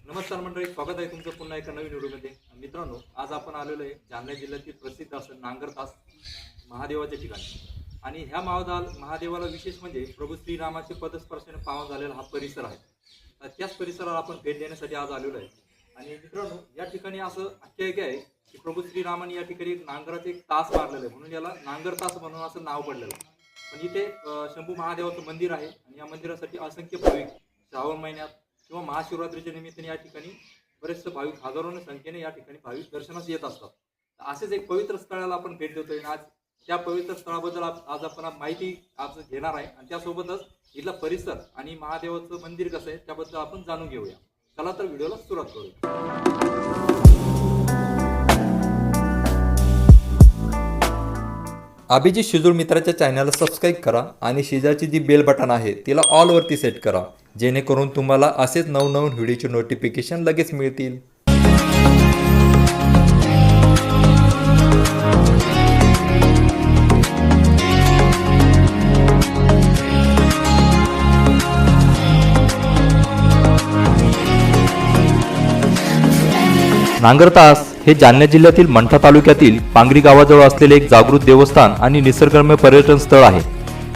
नमस्कार मंडळी, स्वागत आहे तुमचं पुन्हा एका नवीन व्हिडिओमध्ये. मित्रांनो, आज आपण आलेलो आहे जालना जिल्ह्यातील प्रसिद्ध असं नांगरतास महादेवाच्या ठिकाणी. आणि ह्या महादेवाला विशेष म्हणजे प्रभू श्रीरामाचे पदस्पर्शाने पावन झालेला हा परिसर आहे. तर त्याच परिसराला आपण भेट देण्यासाठी आज आलेलो आहे. आणि मित्रांनो, या ठिकाणी असं आख्यायिका आहे की प्रभू श्रीरामाने या ठिकाणी एक नांगराचे एक तास मारलेलं आहे, म्हणून याला नांगरतास म्हणून असं नाव पडलेलं आहे. पण इथे शंभू महादेवाचं मंदिर आहे आणि या मंदिरासाठी असंख्य भाविक श्रावण महिन्यात किंवा महाशिवरात्रीच्या निमित्ताने या ठिकाणी बरेचसे भाविक हजारोने संख्येने या ठिकाणी भाविक दर्शनास येत असतात. असेच एक पवित्र स्थळाला आपण भेट देतोय आणि आज त्या पवित्र स्थळाबद्दल आज आपण माहिती आज घेणार आहे आणि त्यासोबतच इथला परिसर आणि महादेवाचं मंदिर कसं आहे त्याबद्दल आपण जाणून घेऊया. चला तर व्हिडिओला सुरुवात करूया. अभिजित शिजूळ मित्राच्या चॅनलला सबस्क्राईब करा आणि शेजारची जी बेल बटन आहे तिला ऑल वरती सेट करा, जेणेकरून तुम्हाला असेच नवनवीन व्हिडिओचे नोटिफिकेशन लगेच मिळतील. नांगरतास हे जालना जिल्ह्यातील मंठा तालुक्यातील पांगरी गावाजवळ असलेले एक जागृत देवस्थान आणि निसर्गरम्य पर्यटन स्थळ आहे.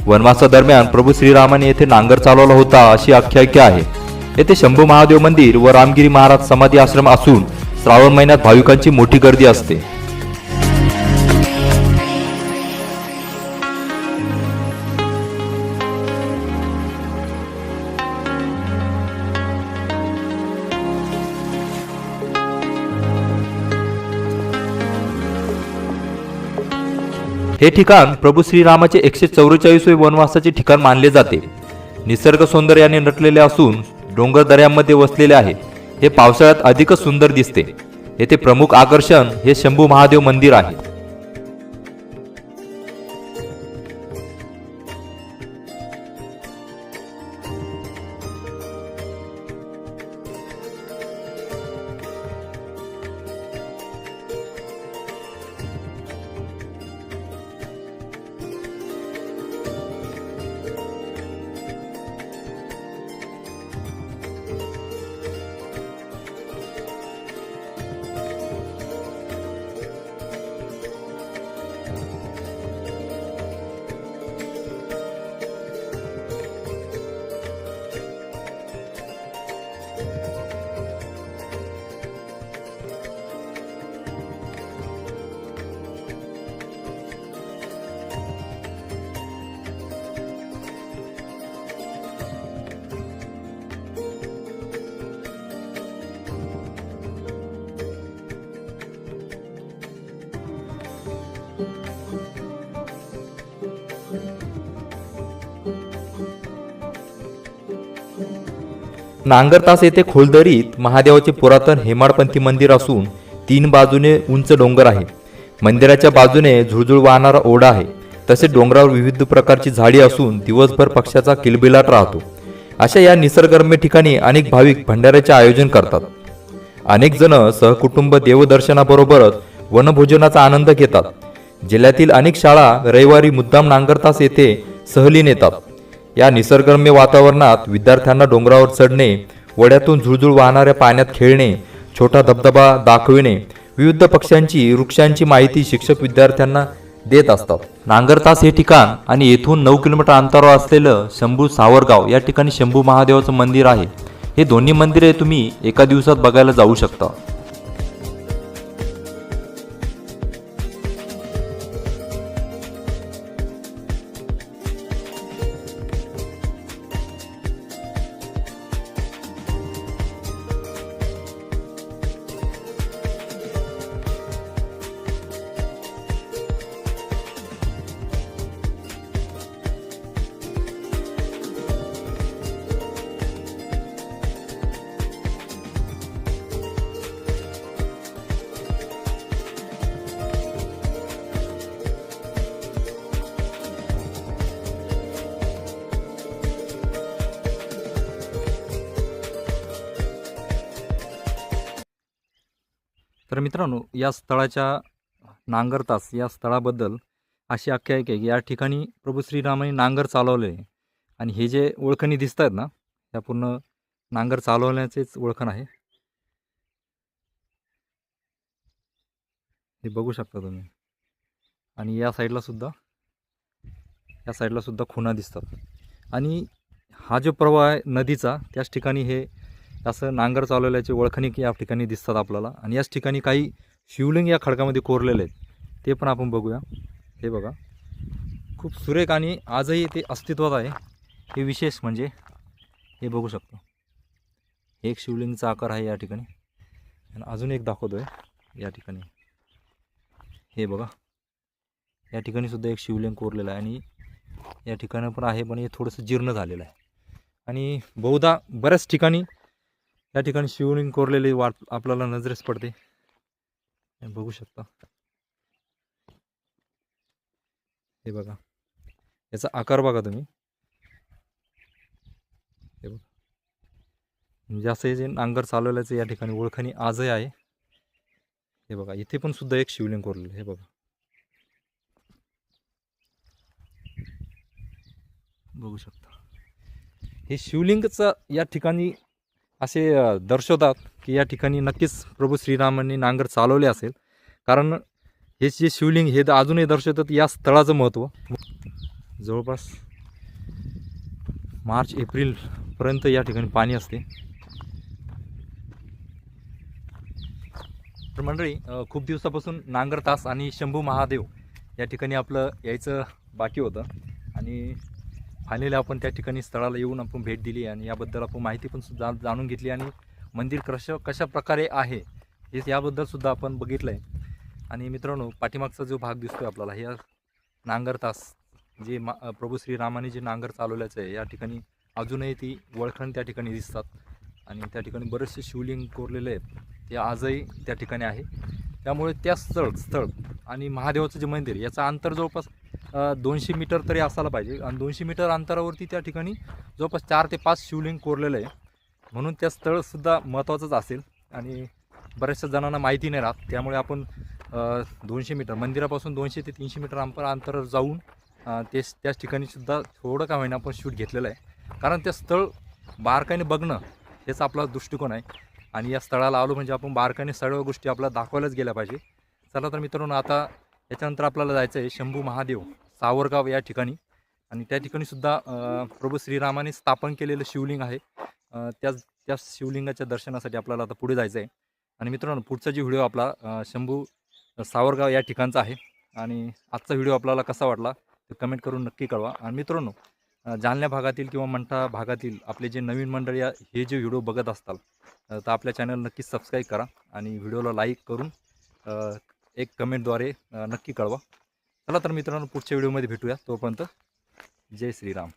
वनवासादरम्यान प्रभू श्रीरामाने येथे नांगर चालवला होता अशी आख्यायिका आहे. येथे शंभू महादेव मंदिर व रामगिरी महाराज समाधी आश्रम असून श्रावण महिन्यात भाविकांची मोठी गर्दी असते. हे ठिकाण प्रभू श्रीरामाचे 144वे वनवासाचे ठिकाण मानले जाते. निसर्ग सौंदर्याने नटलेले असून डोंगर दऱ्यांमध्ये वसलेले आहे. हे पावसाळ्यात अधिकच सुंदर दिसते. येथे प्रमुख आकर्षण हे शंभू महादेव मंदिर आहे. नांगरतास येथे खोलदरीत महादेवाचे पुरातन हेमाडपंथी मंदिर असून 3 बाजूने उंच डोंगर आहे. मंदिराच्या बाजूने झुळझुळ वाहणारा ओढा आहे. तसेच डोंगरावर विविध प्रकारची झाडी असून दिवसभर पक्ष्याचा किलबिलाट राहतो. अशा या निसर्गरम्य ठिकाणी अनेक भाविक भंडाऱ्याचे आयोजन करतात. अनेक जण सहकुटुंब देवदर्शनाबरोबरच वनभोजनाचा आनंद घेतात. जिल्ह्यातील अनेक शाळा रविवारी मुद्दाम नांगरतास येथे सहलीने येतात. या निसर्गरम्य वातावरणात विद्यार्थ्यांना डोंगरावर चढणे, वड्यातून झुळझुळ वाहणाऱ्या पाण्यात खेळणे, छोटा धबधबा दाखविणे, विविध पक्ष्यांची वृक्षांची माहिती शिक्षक विद्यार्थ्यांना देत असतात. नांगरतास हे ठिकाण आणि येथून 9 किलोमीटर अंतरावर असलेलं शंभू सावरगाव या ठिकाणी शंभू महादेवाचं मंदिर आहे. हे दोन्ही मंदिरे तुम्ही एका दिवसात बघायला जाऊ शकता. तर मित्रांनो, या स्थळाच्या नांगरतास या स्थळाबद्दल अशी आख्यायिका आहे की या ठिकाणी प्रभू श्रीरामाने नांगर चालवले आणि हे जे ओळखणी दिसत आहेत ना, त्या पूर्ण नांगर चालवण्याचेच ओळखण आहे. हे बघू शकता तुम्ही. आणि या साईडला सुद्धा खुणा दिसतात. आणि हा जो प्रवाह आहे नदीचा, त्याच ठिकाणी हे असं नांगर चालवल्याचे वळखणी या ठिकाणी दिसतात आपल्याला. आणि याच ठिकाणी काही शिवलिंग या खडकामध्ये कोरलेले आहेत, ते पण आपण बघूया. हे बघा, खूप सुरेख आणि आजही ते अस्तित्वात आहे. हे विशेष म्हणजे हे बघू शकतो, हे एक शिवलिंगचा आकार आहे या ठिकाणी. आणि अजून एक दाखवतोय या ठिकाणी. हे बघा, या ठिकाणी सुद्धा एक शिवलिंग कोरलेलं आहे. आणि या ठिकाणी पण आहे, पण हे थोडंसं जीर्ण झालेलं आहे. आणि बहुधा बऱ्याच ठिकाणी या ठिकाणी शिवलिंग कोरलेले आपल्याला नजरेस पडते. बघू शकता. हे बघा, याचा आकार बघा तुम्ही. हे बघा, म्हणजे असं जे नांगर चालवल्याचं या ठिकाणी ओळखणी आजही आहे. हे बघा, इथे पण सुद्धा एक शिवलिंग कोरलेलं. हे बघा, बघू शकता. हे शिवलिंगचं या ठिकाणी असे दर्शवतात की या ठिकाणी नक्कीच प्रभू श्रीरामांनी नांगर चालवले असेल. कारण हे जे शिवलिंग हे अजूनही दर्शवतात या स्थळाचं महत्त्व. जवळपास मार्च एप्रिलपर्यंत या ठिकाणी पाणी असते. तर मंडळी, खूप दिवसापासून नांगर तास आणि शंभू महादेव या ठिकाणी आपलं यायचं बाकी होतं. आणि फायनली आपण त्या ठिकाणी स्थळाला येऊन आपण भेट दिली आणि याबद्दल आपण माहिती पण जाणून घेतली. आणि मंदिर कशा प्रकारे आहे हे याबद्दल सुद्धा आपण बघितलं आहे. आणि मित्रांनो, पाठीमागचा जो भाग दिसतोय आपल्याला, हे नांगर तास जे प्रभू श्रीरामाने जे नांगर चालवल्याचं आहे, या ठिकाणी अजूनही ती वळखण त्या ठिकाणी दिसतात. आणि त्या ठिकाणी बरेचसे शिवलिंग कोरलेले आहेत, ते आजही त्या ठिकाणी आहे. त्यामुळे त्या स्थळ आणि महादेवाचं जे मंदिर याचं अंतर जवळपास 200 मीटर तरी असायला पाहिजे. आणि 200 मीटर अंतरावरती त्या ठिकाणी जवळपास 4 ते 5 शिवलिंग कोरलेलं आहे. म्हणून त्या स्थळसुद्धा महत्त्वाचंच असेल. आणि बऱ्याचशा जणांना माहिती नाही राहत, त्यामुळे आपण 200 मीटर मंदिरापासून 200 ते 300 मीटर अंतरावर जाऊन त्याच ठिकाणी सुद्धा थोडं का होईना आपण शूट घेतलेलं आहे. कारण ते स्थळ बारकाईने बघणं हेच आपला दृष्टिकोन आहे. आणि या स्थळाला आलो म्हणजे आपण बारकाईने सर्व गोष्टी आपल्याला दाखवायलाच गेल्या पाहिजे. चला तर मित्रांनो, आता याच्यानंतर आपल्याला जायचं आहे शंभू महादेव सावरगाव या ठिकाणी. आणि त्या ठिकाणी सुद्धा प्रभू श्रीरामाने स्थापन केलेलं शिवलिंग आहे. त्या शिवलिंगाच्या दर्शनासाठी आपल्याला आता पुढे जायचं आहे. आणि मित्रांनो, पुढचा जो व्हिडिओ आपला शंभू सावरगाव या ठिकाणचा आहे. आणि आजचा व्हिडिओ आपल्याला कसा वाटला ते कमेंट करून नक्की कळवा. आणि मित्रांनो, जालन्या भागातील किंवा मंठा भागातील आपले जे नवीन मंडळी हे जे व्हिडिओ बघत असतात, तर आपल्या चॅनल नक्कीच सबस्क्राईब करा. आणि व्हिडिओला लाईक करून एक कमेंटद्वारे नक्की कळवा. चला तर मित्रांनो, पुढच्या व्हिडिओमध्ये भेटूया. तोपर्यंत जय श्रीराम.